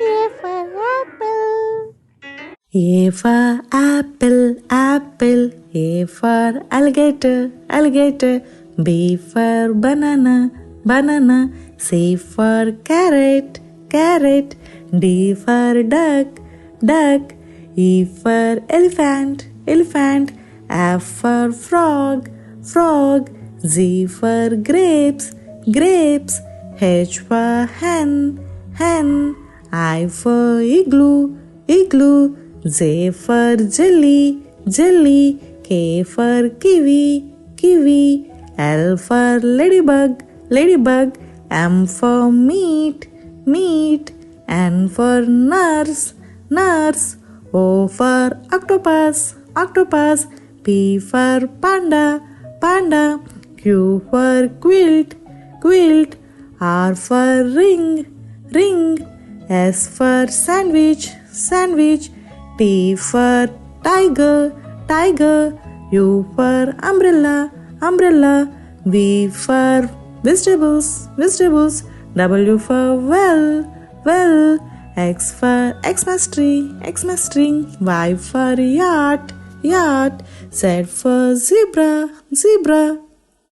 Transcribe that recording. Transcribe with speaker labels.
Speaker 1: A for apple.
Speaker 2: A for apple, apple. A for alligator, alligator. B for banana, banana. C for carrot, carrot. D for duck, duck. E for elephant, elephant. F for frog, frog. Z for grapes, grapes. H for hen, hen. I for igloo, igloo. J for jelly, jelly. K for kiwi, kiwi. L for ladybug, ladybug. M for meat, meat. N for nurse, nurse. O for octopus, octopus. P for panda, panda. Q for quilt, quilt. R for ring, ring. S for sandwich, sandwich. T for tiger, tiger. U for umbrella, umbrella. V for vegetables, vegetables. W for well, well. X for Xmas tree, Xmas tree. Y for yacht, yacht. Z for zebra, zebra.